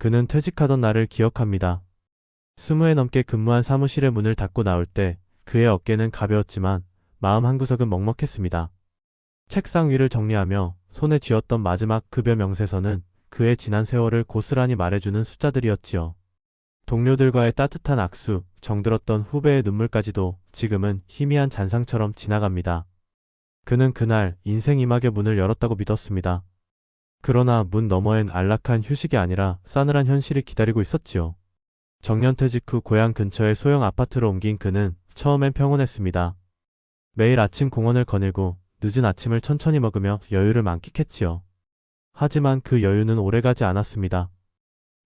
그는 퇴직하던 날을 기억합니다. 20회 넘게 근무한 사무실의 문을 닫고 나올 때 그의 어깨는 가벼웠지만 마음 한구석은 먹먹했습니다. 책상 위를 정리하며 손에 쥐었던 마지막 급여 명세서는 그의 지난 세월을 고스란히 말해주는 숫자들이었지요. 동료들과의 따뜻한 악수, 정들었던 후배의 눈물까지도 지금은 희미한 잔상처럼 지나갑니다. 그는 그날 인생 이막의 문을 열었다고 믿었습니다. 그러나 문 너머엔 안락한 휴식이 아니라 싸늘한 현실이 기다리고 있었지요. 정년퇴직 후 고향 근처의 소형 아파트로 옮긴 그는 처음엔 평온했습니다. 매일 아침 공원을 거닐고 늦은 아침을 천천히 먹으며 여유를 만끽했지요. 하지만 그 여유는 오래가지 않았습니다.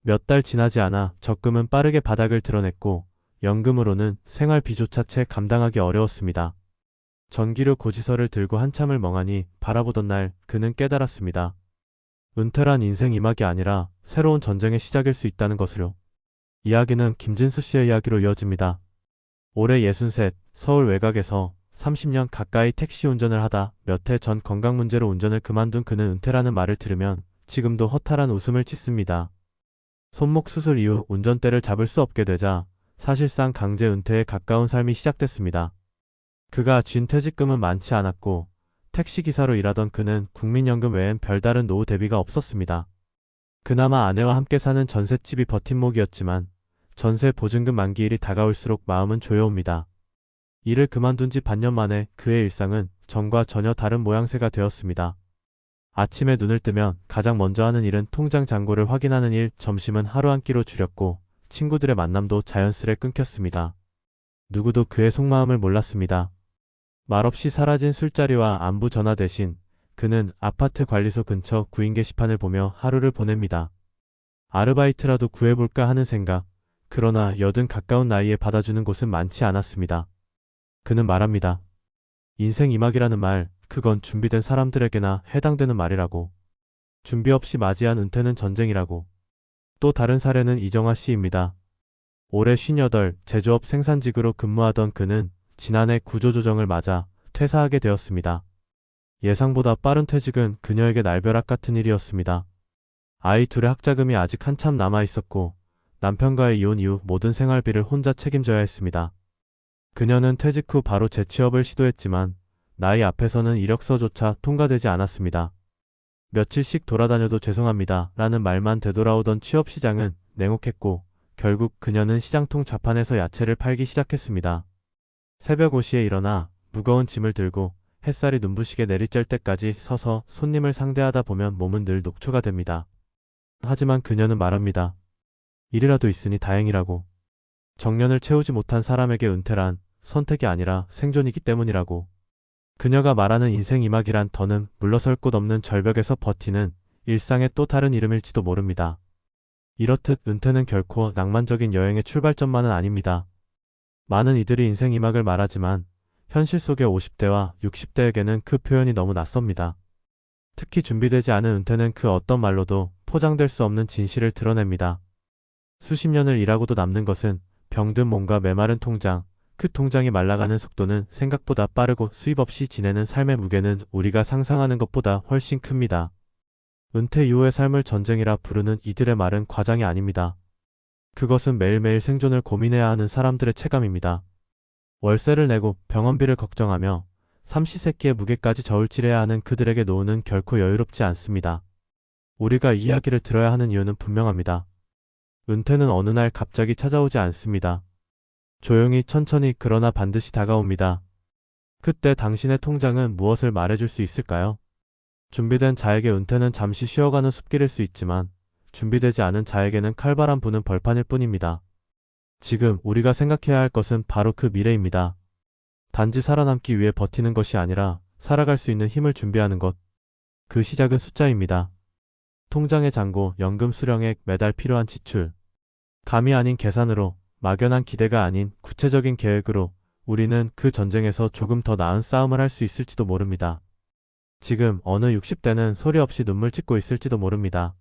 몇 달 지나지 않아 적금은 빠르게 바닥을 드러냈고 연금으로는 생활비조차 채 감당하기 어려웠습니다. 전기료 고지서를 들고 한참을 멍하니 바라보던 날 그는 깨달았습니다. 은퇴란 인생 이막이 아니라 새로운 전쟁의 시작일 수 있다는 것을요. 이야기는 김진수 씨의 이야기로 이어집니다. 올해 63, 서울 외곽에서 30년 가까이 택시 운전을 하다 몇 해 전 건강 문제로 운전을 그만둔 그는 은퇴라는 말을 들으면 지금도 허탈한 웃음을 짓습니다. 손목 수술 이후 운전대를 잡을 수 없게 되자 사실상 강제 은퇴에 가까운 삶이 시작됐습니다. 그가 쥔 퇴직금은 많지 않았고 택시기사로 일하던 그는 국민연금 외엔 별다른 노후 대비가 없었습니다. 그나마 아내와 함께 사는 전셋집이 버팀목이었지만 전세 보증금 만기일이 다가올수록 마음은 조여옵니다. 일을 그만둔 지 반년 만에 그의 일상은 전과 전혀 다른 모양새가 되었습니다. 아침에 눈을 뜨면 가장 먼저 하는 일은 통장 잔고를 확인하는 일, 점심은 하루 한 끼로 줄였고 친구들의 만남도 자연스레 끊겼습니다. 누구도 그의 속마음을 몰랐습니다. 말없이 사라진 술자리와 안부 전화 대신 그는 아파트 관리소 근처 구인 게시판을 보며 하루를 보냅니다. 아르바이트라도 구해볼까 하는 생각, 그러나 80 가까운 나이에 받아주는 곳은 많지 않았습니다. 그는 말합니다. 인생 이막이라는 말, 그건 준비된 사람들에게나 해당되는 말이라고. 준비 없이 맞이한 은퇴는 전쟁이라고. 또 다른 사례는 이정아 씨입니다. 올해 58, 제조업 생산직으로 근무하던 그는 지난해 구조조정을 맞아 퇴사하게 되었습니다. 예상보다 빠른 퇴직은 그녀에게 날벼락 같은 일이었습니다. 아이 둘의 학자금이 아직 한참 남아 있었고 남편과의 이혼 이후 모든 생활비를 혼자 책임져야 했습니다. 그녀는 퇴직 후 바로 재취업을 시도했지만 나이 앞에서는 이력서조차 통과되지 않았습니다. 며칠씩 돌아다녀도 죄송합니다 라는 말만 되돌아오던 취업시장은 냉혹했고 결국 그녀는 시장통 좌판에서 야채를 팔기 시작했습니다. 새벽 5시에 일어나 무거운 짐을 들고 햇살이 눈부시게 내리쬐 때까지 서서 손님을 상대하다 보면 몸은 늘 녹초가 됩니다. 하지만 그녀는 말합니다. 일이라도 있으니 다행이라고. 정년을 채우지 못한 사람에게 은퇴란 선택이 아니라 생존이기 때문이라고. 그녀가 말하는 인생 이막이란 더는 물러설 곳 없는 절벽에서 버티는 일상의 또 다른 이름일지도 모릅니다. 이렇듯 은퇴는 결코 낭만적인 여행의 출발점만은 아닙니다. 많은 이들이 인생 이막을 말하지만 현실 속의 50대와 60대에게는 그 표현이 너무 낯섭니다. 특히 준비되지 않은 은퇴는 그 어떤 말로도 포장될 수 없는 진실을 드러냅니다. 수십 년을 일하고도 남는 것은 병든 몸과 메마른 통장, 그 통장이 말라가는 속도는 생각보다 빠르고 수입 없이 지내는 삶의 무게는 우리가 상상하는 것보다 훨씬 큽니다. 은퇴 이후의 삶을 전쟁이라 부르는 이들의 말은 과장이 아닙니다. 그것은 매일매일 생존을 고민해야 하는 사람들의 체감입니다. 월세를 내고 병원비를 걱정하며 삼시세끼의 무게까지 저울질해야 하는 그들에게 노후는 결코 여유롭지 않습니다. 우리가 이 이야기를 들어야 하는 이유는 분명합니다. 은퇴는 어느 날 갑자기 찾아오지 않습니다. 조용히 천천히 그러나 반드시 다가옵니다. 그때 당신의 통장은 무엇을 말해줄 수 있을까요? 준비된 자에게 은퇴는 잠시 쉬어가는 숲길일 수 있지만 준비되지 않은 자에게는 칼바람 부는 벌판일 뿐입니다. 지금 우리가 생각해야 할 것은 바로 그 미래입니다. 단지 살아남기 위해 버티는 것이 아니라 살아갈 수 있는 힘을 준비하는 것. 그 시작은 숫자입니다. 통장의 잔고, 연금 수령액, 매달 필요한 지출. 감이 아닌 계산으로, 막연한 기대가 아닌 구체적인 계획으로 우리는 그 전쟁에서 조금 더 나은 싸움을 할 수 있을지도 모릅니다. 지금 어느 60대는 소리 없이 눈물 찢고 있을지도 모릅니다.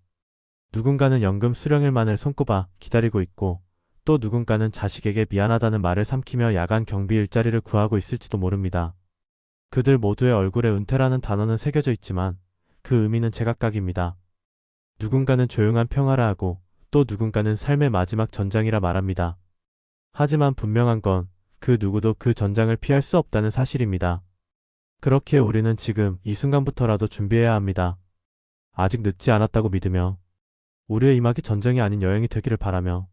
누군가는 연금 수령일만을 손꼽아 기다리고 있고 또 누군가는 자식에게 미안하다는 말을 삼키며 야간 경비 일자리를 구하고 있을지도 모릅니다. 그들 모두의 얼굴에 은퇴라는 단어는 새겨져 있지만 그 의미는 제각각입니다. 누군가는 조용한 평화라 하고 또 누군가는 삶의 마지막 전장이라 말합니다. 하지만 분명한 건 그 누구도 그 전장을 피할 수 없다는 사실입니다. 그렇기에 우리는 지금 이 순간부터라도 준비해야 합니다. 아직 늦지 않았다고 믿으며 우리의 임하기 전쟁이 아닌 여행이 되기를 바라며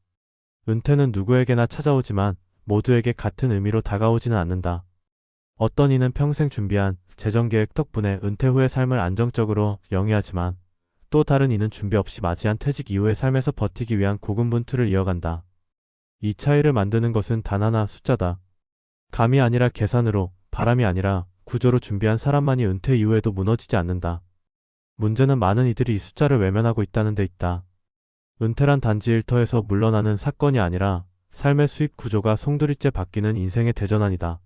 은퇴는 누구에게나 찾아오지만 모두에게 같은 의미로 다가오지는 않는다. 어떤 이는 평생 준비한 재정계획 덕분에 은퇴 후의 삶을 안정적으로 영위하지만 또 다른 이는 준비 없이 맞이한 퇴직 이후의 삶에서 버티기 위한 고군분투를 이어간다. 이 차이를 만드는 것은 단 하나 숫자다. 감이 아니라 계산으로, 바람이 아니라 구조로 준비한 사람만이 은퇴 이후에도 무너지지 않는다. 문제는 많은 이들이 이 숫자를 외면하고 있다는 데 있다. 은퇴란 단지 일터에서 물러나는 사건이 아니라 삶의 수입 구조가 송두리째 바뀌는 인생의 대전환이다.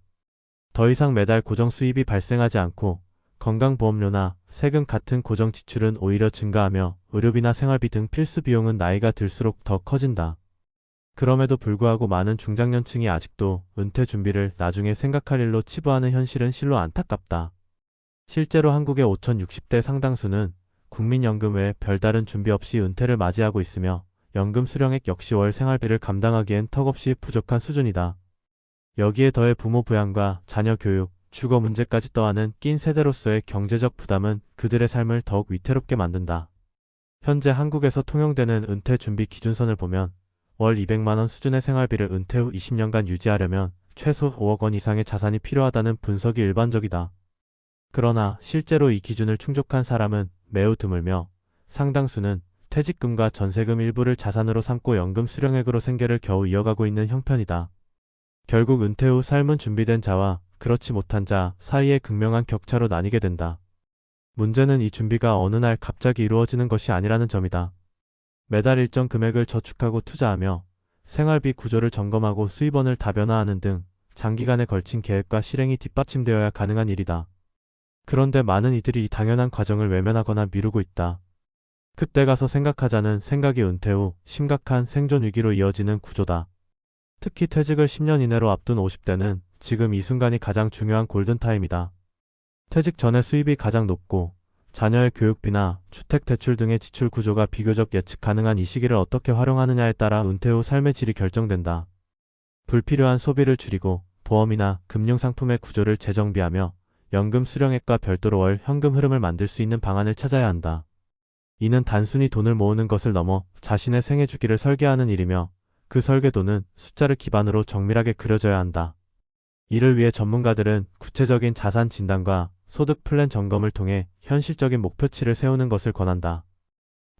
더 이상 매달 고정 수입이 발생하지 않고 건강보험료나 세금 같은 고정 지출은 오히려 증가하며 의료비나 생활비 등 필수 비용은 나이가 들수록 더 커진다. 그럼에도 불구하고 많은 중장년층이 아직도 은퇴 준비를 나중에 생각할 일로 치부하는 현실은 실로 안타깝다. 실제로 한국의 5060대 상당수는 국민연금 외에 별다른 준비 없이 은퇴를 맞이하고 있으며 연금 수령액 역시 월 생활비를 감당하기엔 턱없이 부족한 수준이다. 여기에 더해 부모 부양과 자녀 교육, 주거 문제까지 떠안은 낀 세대로서의 경제적 부담은 그들의 삶을 더욱 위태롭게 만든다. 현재 한국에서 통용되는 은퇴 준비 기준선을 보면 월 200만원 수준의 생활비를 은퇴 후 20년간 유지하려면 최소 5억 원 이상의 자산이 필요하다는 분석이 일반적이다. 그러나 실제로 이 기준을 충족한 사람은 매우 드물며 상당수는 퇴직금과 전세금 일부를 자산으로 삼고 연금 수령액으로 생계를 겨우 이어가고 있는 형편이다. 결국 은퇴 후 삶은 준비된 자와 그렇지 못한 자 사이의 극명한 격차로 나뉘게 된다. 문제는 이 준비가 어느 날 갑자기 이루어지는 것이 아니라는 점이다. 매달 일정 금액을 저축하고 투자하며 생활비 구조를 점검하고 수입원을 다변화하는 등 장기간에 걸친 계획과 실행이 뒷받침되어야 가능한 일이다. 그런데 많은 이들이 이 당연한 과정을 외면하거나 미루고 있다. 그때 가서 생각하자는 생각이 은퇴 후 심각한 생존 위기로 이어지는 구조다. 특히 퇴직을 10년 이내로 앞둔 50대는 지금 이 순간이 가장 중요한 골든타임이다. 퇴직 전에 수입이 가장 높고 자녀의 교육비나 주택대출 등의 지출 구조가 비교적 예측 가능한 이 시기를 어떻게 활용하느냐에 따라 은퇴 후 삶의 질이 결정된다. 불필요한 소비를 줄이고 보험이나 금융상품의 구조를 재정비하며 연금 수령액과 별도로 월 현금 흐름을 만들 수 있는 방안을 찾아야 한다. 이는 단순히 돈을 모으는 것을 넘어 자신의 생애 주기를 설계하는 일이며 그 설계도는 숫자를 기반으로 정밀하게 그려져야 한다. 이를 위해 전문가들은 구체적인 자산 진단과 소득 플랜 점검을 통해 현실적인 목표치를 세우는 것을 권한다.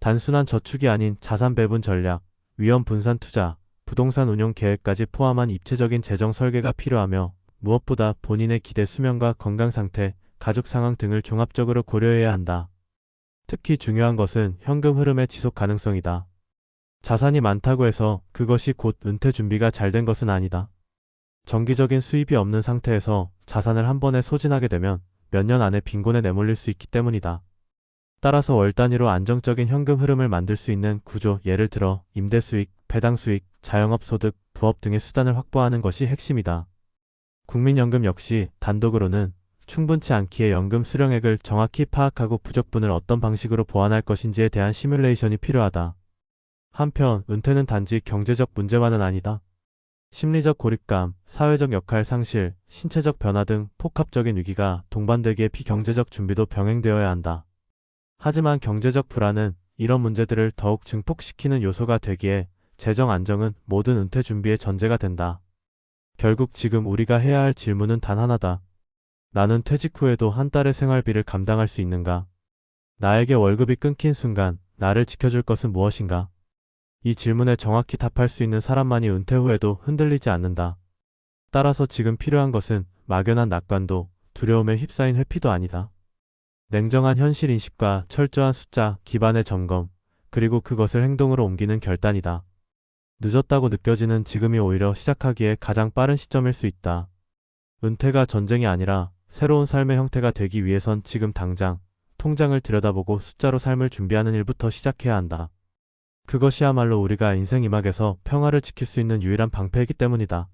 단순한 저축이 아닌 자산 배분 전략, 위험 분산 투자, 부동산 운용 계획까지 포함한 입체적인 재정 설계가 필요하며 무엇보다 본인의 기대 수명과 건강 상태, 가족 상황 등을 종합적으로 고려해야 한다. 특히 중요한 것은 현금 흐름의 지속 가능성이다. 자산이 많다고 해서 그것이 곧 은퇴 준비가 잘 된 것은 아니다. 정기적인 수입이 없는 상태에서 자산을 한 번에 소진하게 되면 몇 년 안에 빈곤에 내몰릴 수 있기 때문이다. 따라서 월 단위로 안정적인 현금 흐름을 만들 수 있는 구조, 예를 들어 임대 수익, 배당 수익, 자영업 소득, 부업 등의 수단을 확보하는 것이 핵심이다. 국민연금 역시 단독으로는 충분치 않기에 연금 수령액을 정확히 파악하고 부족분을 어떤 방식으로 보완할 것인지에 대한 시뮬레이션이 필요하다. 한편 은퇴는 단지 경제적 문제만은 아니다. 심리적 고립감, 사회적 역할 상실, 신체적 변화 등 복합적인 위기가 동반되기에 비경제적 준비도 병행되어야 한다. 하지만 경제적 불안은 이런 문제들을 더욱 증폭시키는 요소가 되기에 재정 안정은 모든 은퇴 준비의 전제가 된다. 결국 지금 우리가 해야 할 질문은 단 하나다. 나는 퇴직 후에도 한 달의 생활비를 감당할 수 있는가? 나에게 월급이 끊긴 순간 나를 지켜줄 것은 무엇인가? 이 질문에 정확히 답할 수 있는 사람만이 은퇴 후에도 흔들리지 않는다. 따라서 지금 필요한 것은 막연한 낙관도 두려움에 휩싸인 회피도 아니다. 냉정한 현실 인식과 철저한 숫자 기반의 점검, 그리고 그것을 행동으로 옮기는 결단이다. 늦었다고 느껴지는 지금이 오히려 시작하기에 가장 빠른 시점일 수 있다. 은퇴가 전쟁이 아니라 새로운 삶의 형태가 되기 위해선 지금 당장 통장을 들여다보고 숫자로 삶을 준비하는 일부터 시작해야 한다. 그것이야말로 우리가 인생 이막에서 평화를 지킬 수 있는 유일한 방패이기 때문이다.